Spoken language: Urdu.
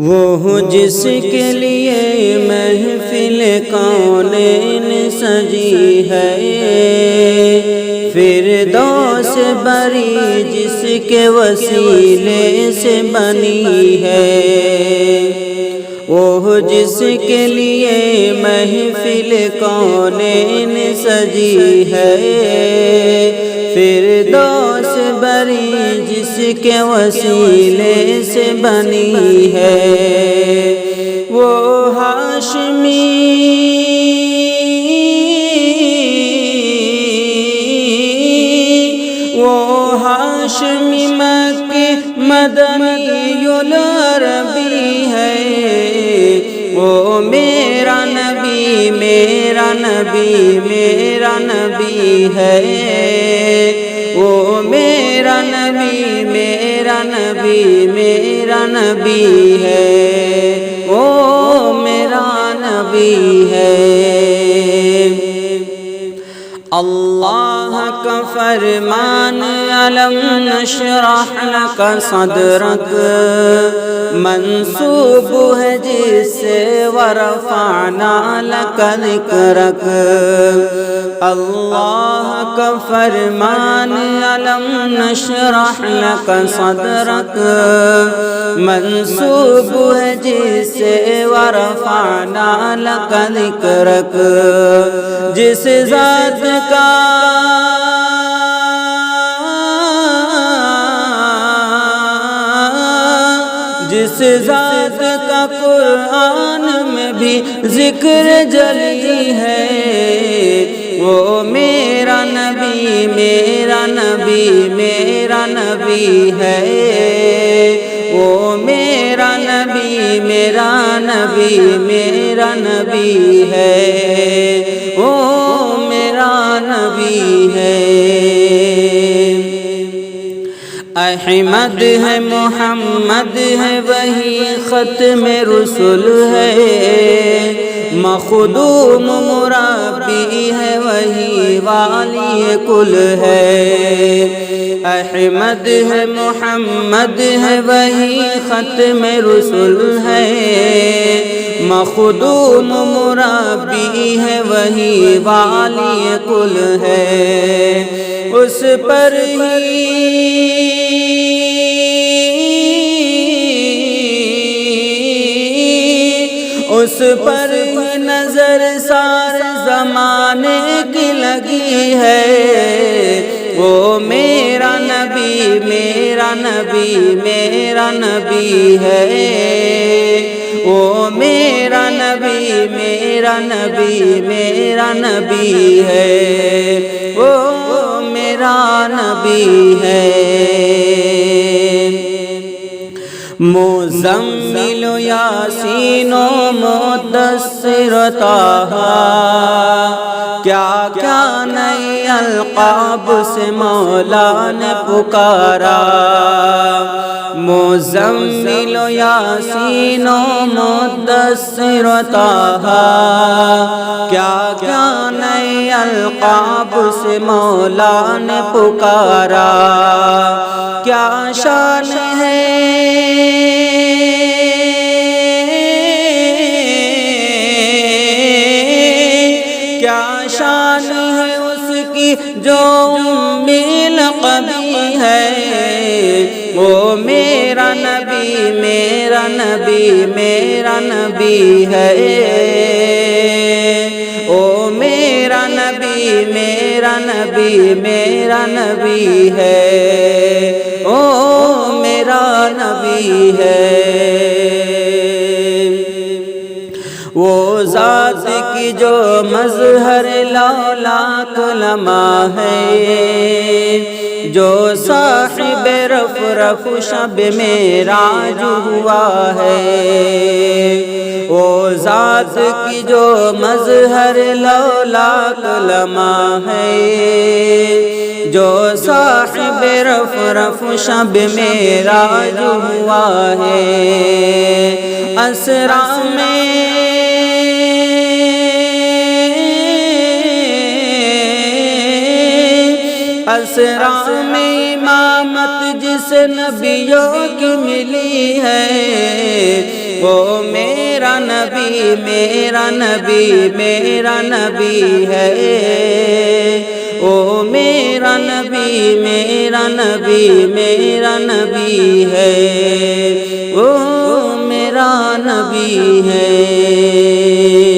وہ جس کے لیے محفل کونین سجی ہے، فردوس بری جس کے وسیلے سے بنی ہے۔ وہ جس کے لیے محفل کونین سجی ہے، فردوس بری جس کے وسیلے سے بنی ہے۔ وہ ہاشمی مکی مدنی العربی ہے۔ وہ میرا نبی میرا نبی میرا نبی ہے۔ وہ میرا نبی میرا نبی میرا نبی ہے۔ وہ میرا نبی ہے۔ اللہ کا فرمان علم نشرح لک صدرک منسوب ہے جس سے ورفعنا لک ذکرک۔ اللہ کا فرمان علم نشرح لک صدرک منسوب ہے جس سے ورفعنا لک ذکرک۔ جس ذات کا قرآن میں بھی ذکر جلی ہے، وہ میرا نبی میرا نبی میرا نبی ہے۔ وہ میرا نبی میرا نبی میرا نبی ہے۔ وہ میرا نبی ہے۔ احمد ہے محمد ہے وہی ختم رسول ہے، مخدوم مربی ہے وہی والی کل ہے۔ احمد ہے محمد ہے وہی ختم رسول ہے، مخدوم مربی ہے وہی والی کل ہے۔ اس پر ہی نظر سارے زمانے کی لگی ہے۔ وہ میرا نبی میرا نبی میرا نبی ہے۔ وہ میرا نبی میرا نبی میرا نبی ہے۔ وہ میرا نبی ہے۔ مزمل یاسین و مدثر طٰہٰ، کیا کیا نئے القاب سے مولا نے پکارا۔ مزمل یاسین و مدثر طٰہٰ، کیا کیا نئے القاب سے مولا نے پکارا۔ کیا شان ہے جو امی لقبی ہے۔ وہ میرا نبی میرا نبی میرا نبی ہے۔ وہ میرا نبی میرا نبی میرا نبی ہے۔ وہ میرا نبی ہے۔ وہ ذات کی جو مظہر لولاک لمع ہے، جو صاحب رف شب معراج ہوا ہے۔ وہ ذات کی جو مظہر لولاک لمع ہے، جو صاحب رف شب معراج ہوا ہے۔ اسرا میں امامت جس نبیوں کی ملی ہے، وہ میرا نبی میرا نبی میرا نبی ہے، وہ میرا نبی میرا نبی میرا نبی ہے، وہ میرا نبی ہے۔